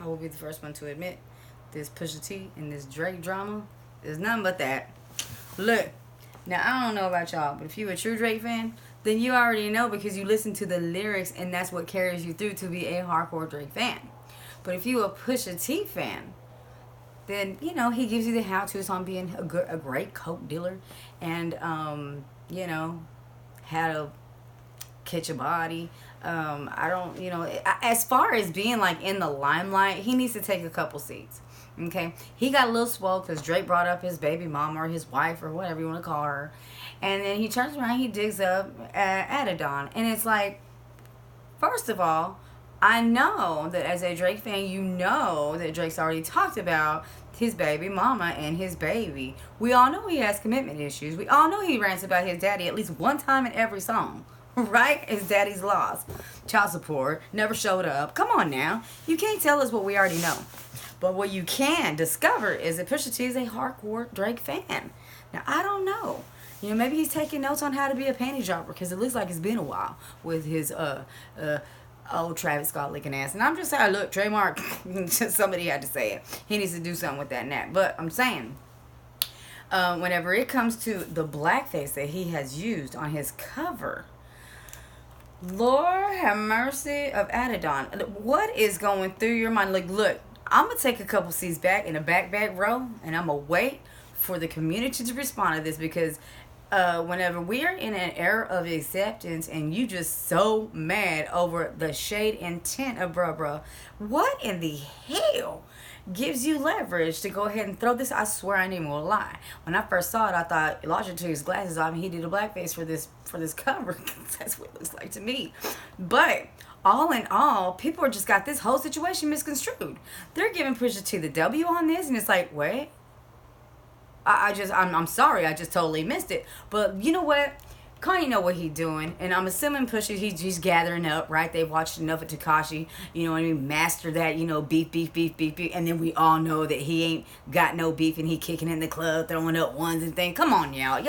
I will be the first one to admit this Pusha T and this Drake drama is nothing but that. Look, now I don't know about y'all, but if you're a true Drake fan, then you already know because you listen to the lyrics and that's what carries you through to be a hardcore Drake fan. But if you're a Pusha T fan, then he gives you the how-tos on being a great coke dealer, and how to catch a body. I don't, as far as being like in the limelight, he needs to take a couple seats. Okay, he got a little swole because Drake brought up his baby mama or his wife or whatever you want to call her, and then he turns around, he digs up Adidon, and it's like, first of all, I know that as a Drake fan, you know that Drake's already talked about his baby mama and his baby. We all know he has commitment issues. We all know he rants about his daddy at least one time in every song. Right? His daddy's lost. Child support. Never showed up. Come on now. You can't tell us what we already know. But what you can discover is that Pusha T is a hardcore Drake fan. Now, I don't know. Maybe he's taking notes on how to be a panty dropper because it looks like it's been a while with his old Travis Scott licking ass. And I'm just saying, look, trademark. Somebody had to say it. He needs to do something with that nap. But I'm saying, whenever it comes to the blackface that he has used on his cover, Lord have mercy of Adidon. What is going through your mind? Look, I'm going to take a couple seats back in the back row, and I'm going to wait for the community to respond to this because whenever we are in an era of acceptance and you just so mad over the shade and tint of bruh, what in the hell gives you leverage to go ahead and throw this? I swear I ain't even gonna lie. When I first saw it, I thought Elijah took his glasses off and he did a blackface for this cover. That's what it looks like to me. But all in all, people are just got this whole situation misconstrued. They're giving Pusha T the W on this, and it's like, wait. I'm sorry, I just totally missed it. But you know what? Kanye know what he doing, and I'm assuming Pusha, he's gathering up, right? They've watched enough of Tekashi, master that, beef, and then we all know that he ain't got no beef, and he kicking in the club, throwing up ones and things. Come on, y'all.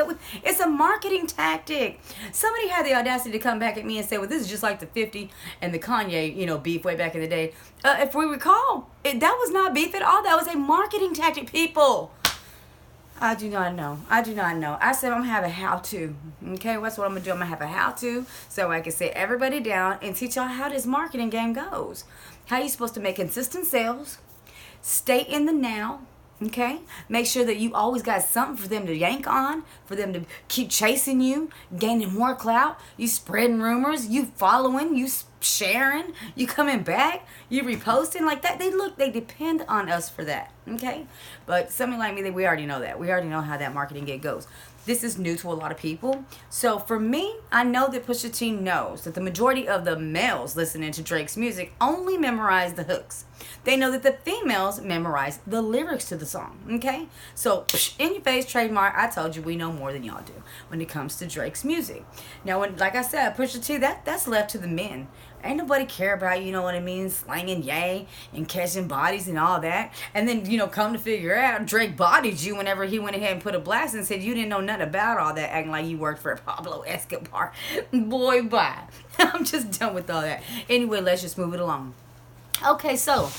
It's a marketing tactic. Somebody had the audacity to come back at me and say, well, this is just like the 50 and the Kanye, beef way back in the day. If we recall, that was not beef at all. That was a marketing tactic, people. I do not know. I said I'm going to have a how-to. Okay, that's what I'm going to do. I'm going to have a how-to so I can sit everybody down and teach y'all how this marketing game goes. How you supposed to make consistent sales, stay in the now, okay? Make sure that you always got something for them to yank on, for them to keep chasing you, gaining more clout, you spreading rumors, you following, you sharing, you coming back, you reposting like that. They depend on us for that, okay? But something like me, we already know that. We already know how that marketing gig goes. This is new to a lot of people. So for me, I know that Pusha T knows that the majority of the males listening to Drake's music only memorize the hooks. They know that the females memorize the lyrics to the song, okay? So, in your face, trademark, I told you we know more than y'all do when it comes to Drake's music. Now, like I said, Pusha T, that's left to the men. Ain't nobody care about, slanging yay and catching bodies and all that. And then, come to figure out, Drake bodied you whenever he went ahead and put a blast and said you didn't know nothing about all that, acting like you worked for Pablo Escobar. Boy, bye. I'm just done with all that. Anyway, let's just move it along. Okay, so,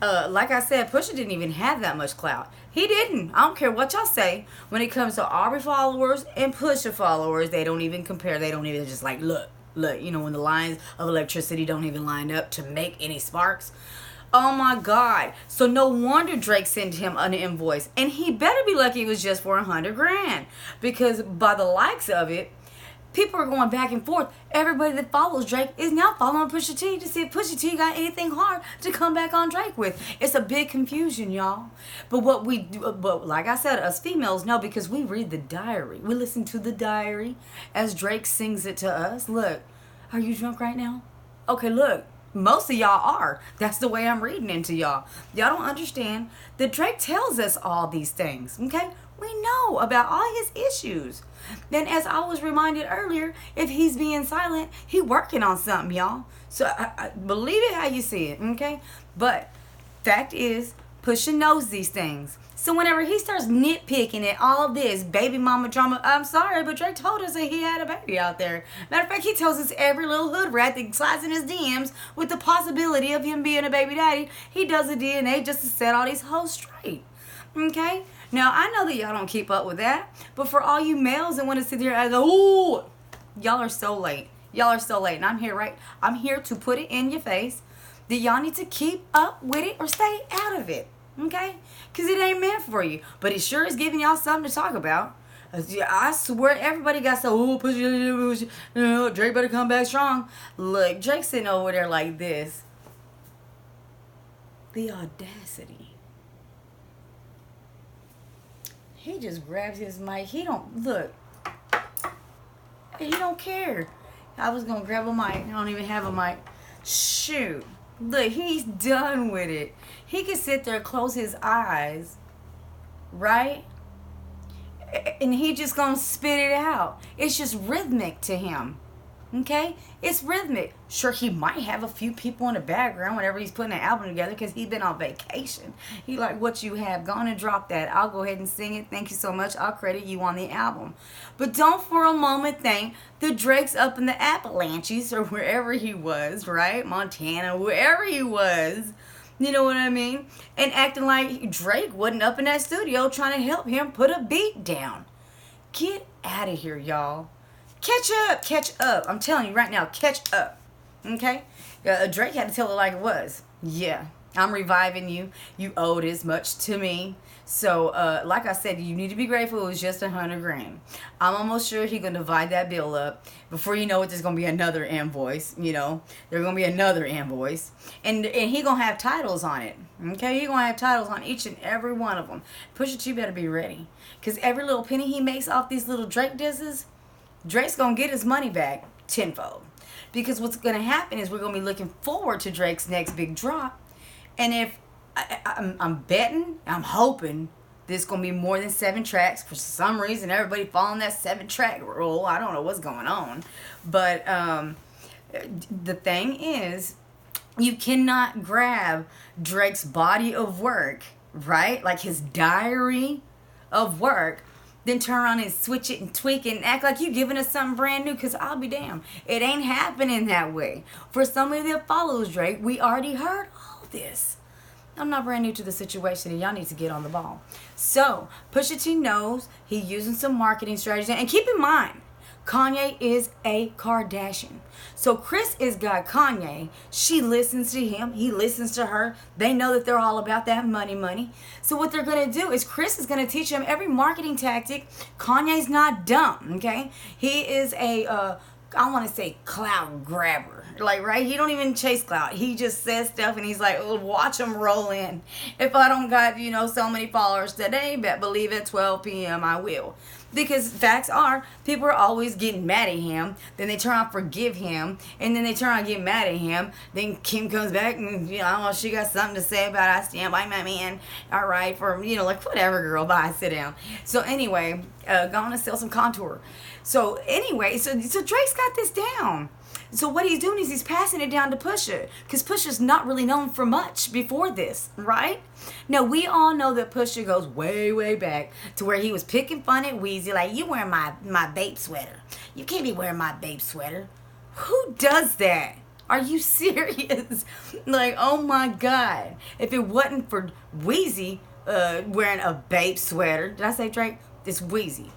like I said, Pusha didn't even have that much clout. He didn't. I don't care what y'all say. When it comes to Aubrey followers and Pusha followers, they don't even compare. They don't even just like, look, when the lines of electricity don't even line up to make any sparks. Oh my God. So no wonder Drake sent him an invoice. And he better be lucky it was just for $100,000. Because by the likes of it, people are going back and forth. Everybody that follows Drake is now following Pusha T to see if Pusha T got anything hard to come back on Drake with. It's a big confusion, y'all. But like I said, us females know because we read the diary. We listen to the diary as Drake sings it to us. Look, are you drunk right now? Okay, look. Most of y'all are. That's the way I'm reading into y'all. Y'all don't understand that Drake tells us all these things, okay? We know about all his issues. Then as I was reminded earlier, if he's being silent, he working on something, y'all. So I believe it how you see it, okay? But fact is, Pusha knows these things. So whenever he starts nitpicking at all this baby mama drama, I'm sorry, but Drake told us that he had a baby out there. Matter of fact, he tells us every little hood rat that slides in his DMs with the possibility of him being a baby daddy, he does a DNA just to set all these hoes straight. Okay? Now, I know that y'all don't keep up with that, but for all you males that want to sit there and go, ooh, y'all are so late. Y'all are so late. And I'm here to put it in your face that y'all need to keep up with it or stay out of it. Okay? Because it ain't meant for you. But it sure is giving y'all something to talk about. I swear everybody got so, oh, Pusha, Drake better come back strong. Look, Drake's sitting over there like this. The audacity. He just grabs his mic. He don't care. I was going to grab a mic. I don't even have a mic. Shoot. Look, he's done with it. He can sit there, close his eyes, right? And he just gonna spit it out. It's just rhythmic to him. Okay? It's rhythmic. Sure, he might have a few people in the background whenever he's putting an album together because he's been on vacation. He like, what you have, go on and drop that. I'll go ahead and sing it. Thank you so much. I'll credit you on the album. But don't for a moment think that Drake's up in the Appalachians or wherever he was, right? Montana, wherever he was. You know what I mean? And acting like Drake wasn't up in that studio trying to help him put a beat down. Get out of here, y'all. Catch up. I'm telling you right now, catch up. Okay? Drake had to tell it like it was. Yeah, I'm reviving you. You owed as much to me. So, like I said, you need to be grateful it was just $100,000. I'm almost sure he gonna divide that bill up. Before you know it, there's gonna be another invoice. You know, there's gonna be another invoice, and he gonna have titles on it. Okay, he gonna have titles on each and every one of them. Pusha T better be ready, cause every little penny he makes off these little Drake disses, Drake's gonna get his money back tenfold. Because what's gonna happen is we're gonna be looking forward to Drake's next big drop, and if I'm betting, I'm hoping there's going to be more than 7 tracks. For some reason, everybody following that 7-track rule. I don't know what's going on. But the thing is, you cannot grab Drake's body of work, right? Like his diary of work, then turn around and switch it and tweak it and act like you giving us something brand new, because I'll be damned. It ain't happening that way. For somebody that follows Drake, we already heard all this. I'm not brand new to the situation, and y'all need to get on the ball. So, Pusha T knows he's using some marketing strategy. And keep in mind, Kanye is a Kardashian. So, Chris has got Kanye. She listens to him. He listens to her. They know that they're all about that money. So, what they're going to do is Chris is going to teach him every marketing tactic. Kanye's not dumb, okay? He is a I want to say clout grabber. Like, right? He don't even chase clout. He just says stuff and he's like, oh, watch him roll in. If I don't got, so many followers today, believe at 12 p.m. I will. Because facts are, people are always getting mad at him. Then they turn on forgive him. And then they turn on get mad at him. Then Kim comes back and, I don't know, she got something to say about I stand by my man. All right, for, like, whatever, girl, bye, sit down. So anyway, going to sell some contour. So anyway, so Drake's got this down. So what he's doing is he's passing it down to Pusha, because Pusha's not really known for much before this, right? Now, we all know that Pusha goes way, way back to where he was picking fun at Weezy, like, you wearing my babe sweater. You can't be wearing my babe sweater. Who does that? Are you serious? Like, oh my God. If it wasn't for Weezy wearing a babe sweater, did I say Drake? It's Weezy.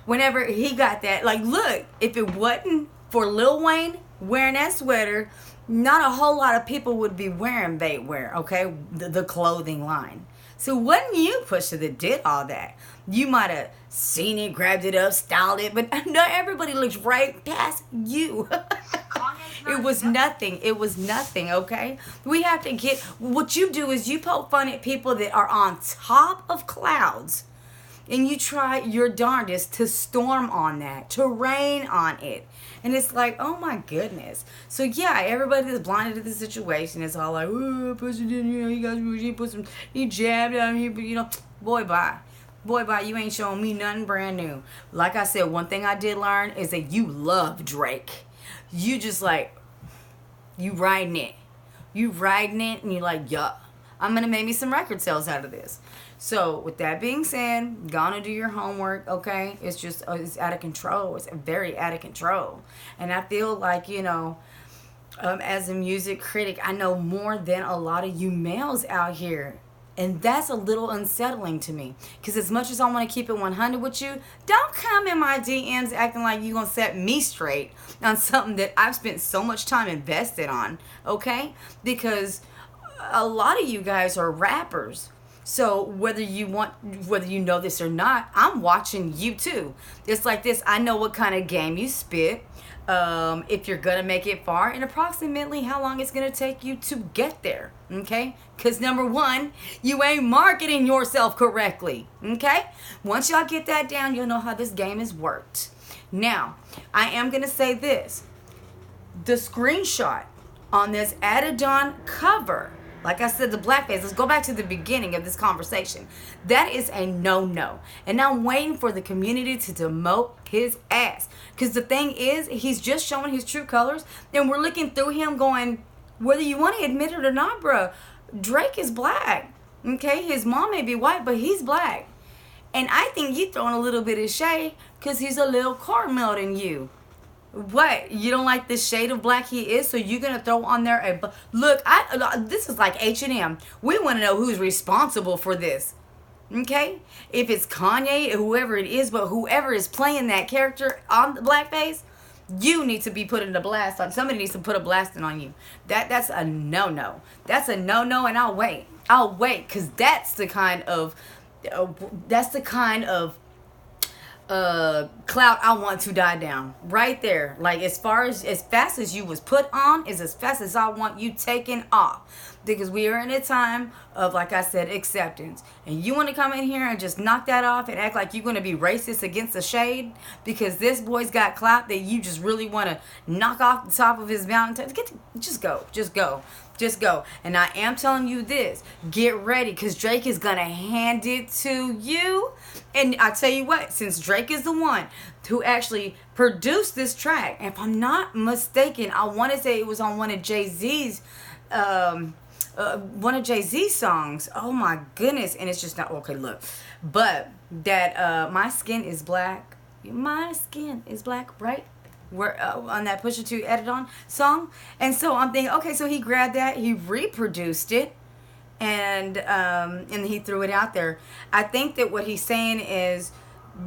Whenever he got that, like, look, if it wasn't for Lil Wayne wearing that sweater, not a whole lot of people would be wearing babe wear, okay? The clothing line. So it wasn't you, Pusha, that did all that. You might have seen it, grabbed it up, styled it, but not everybody looks right past you. It was nothing. It was nothing, okay? We have to get, what you do is you poke fun at people that are on top of clouds, and you try your darndest to storm on that, to rain on it. And it's like, oh my goodness. So yeah, everybody that's blinded to the situation is all like, oh, Pusha didn't, he jabbed out here, but boy, bye. Boy, bye, you ain't showing me nothing brand new. Like I said, one thing I did learn is that you love Drake. You just like, you riding it. You riding it and you're like, yup. I'm going to make me some record sales out of this. So, with that being said, gonna do your homework, okay? It's just, it's out of control. It's very out of control. And I feel like, as a music critic, I know more than a lot of you males out here. And that's a little unsettling to me. Because as much as I want to keep it 100 with you, don't come in my DMs acting like you're going to set me straight on something that I've spent so much time invested on, okay? Because a lot of you guys are rappers. So whether you know this or not, I'm watching you too. It's like this. I know what kind of game you spit. If you're gonna make it far, and approximately how long it's gonna take you to get there. Okay? Because number one, you ain't marketing yourself correctly. Okay? Once y'all get that down, you'll know how this game is worked. Now, I am gonna say this: the screenshot on this Adidon cover. Like I said, the blackface. Let's go back to the beginning of this conversation. That is a no-no. And I'm waiting for the community to demote his ass. Because the thing is, he's just showing his true colors. And we're looking through him going, whether you want to admit it or not, bruh, Drake is black. Okay? His mom may be white, but he's black. And I think you throwing a little bit of shade because he's a little caramel than you. What? You don't like the shade of black he is, so you're gonna throw on there a look? This is like H&M. We want to know who's responsible for this. Okay? If it's Kanye, whoever it is, but whoever is playing that character on the blackface, you need to be putting a blast on. Somebody needs to put a blasting on you. That's a no-no. That's a no-no, and I'll wait. I'll wait, because that's the kind of clout I want to die down right there. Like as fast as you was put on is as fast as I want you taken off, because we are in a time of, like I said, acceptance. And you want to come in here and just knock that off and act like you're going to be racist against the shade because this boy's got clout that you just really want to knock off the top of his mountain. Just go. And I am telling you this, get ready, because Drake is going to hand it to you. And I tell you what, since Drake is the one who actually produced this track, and if I'm not mistaken, I want to say it was on one of Jay-Z's songs. Oh my goodness. And it's just not okay. Look, but that my skin is black, right? Where on that Pusha T Adidon song. And so I'm thinking, okay, so he grabbed that, he reproduced it, and he threw it out there. I think that what he's saying is,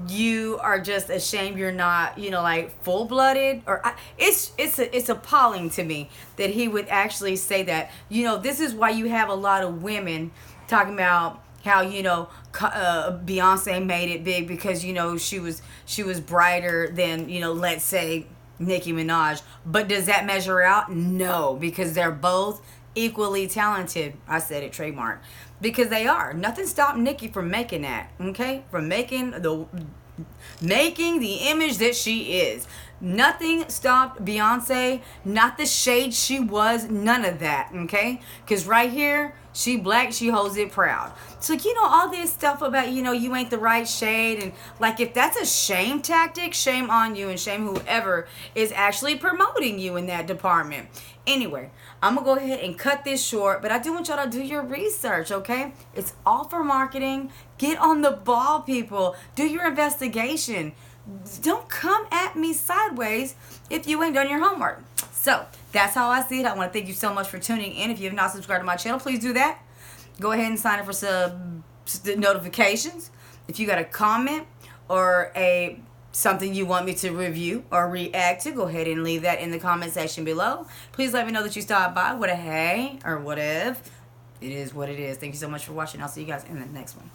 you are just ashamed you're not, like full-blooded, or it's appalling to me that he would actually say that. This is why you have a lot of women talking about how Beyonce made it big because she was brighter than let's say Nicki Minaj. But does that measure out? No, because they're both equally talented. I said it, trademark, because they are. Nothing stopped Nicki from making that, okay? From making the image that she is. Nothing stopped Beyonce, not the shade she was, none of that, okay? Because right here, she black, she holds it proud. So, all this stuff about, you ain't the right shade, and like, if that's a shame tactic, shame on you, and shame whoever is actually promoting you in that department. Anyway, I'm going to go ahead and cut this short, but I do want y'all to do your research, okay? It's all for marketing. Get on the ball, people. Do your investigation. Don't come at me sideways if you ain't done your homework. So, that's how I see it. I want to thank you so much for tuning in. If you have not subscribed to my channel, please do that. Go ahead and sign up for notifications. If you got a comment or something you want me to review or react to, go ahead and leave that in the comment section below. Please let me know that you stopped by with a hey or what if. It is what it is. Thank you so much for watching. I'll see you guys in the next one.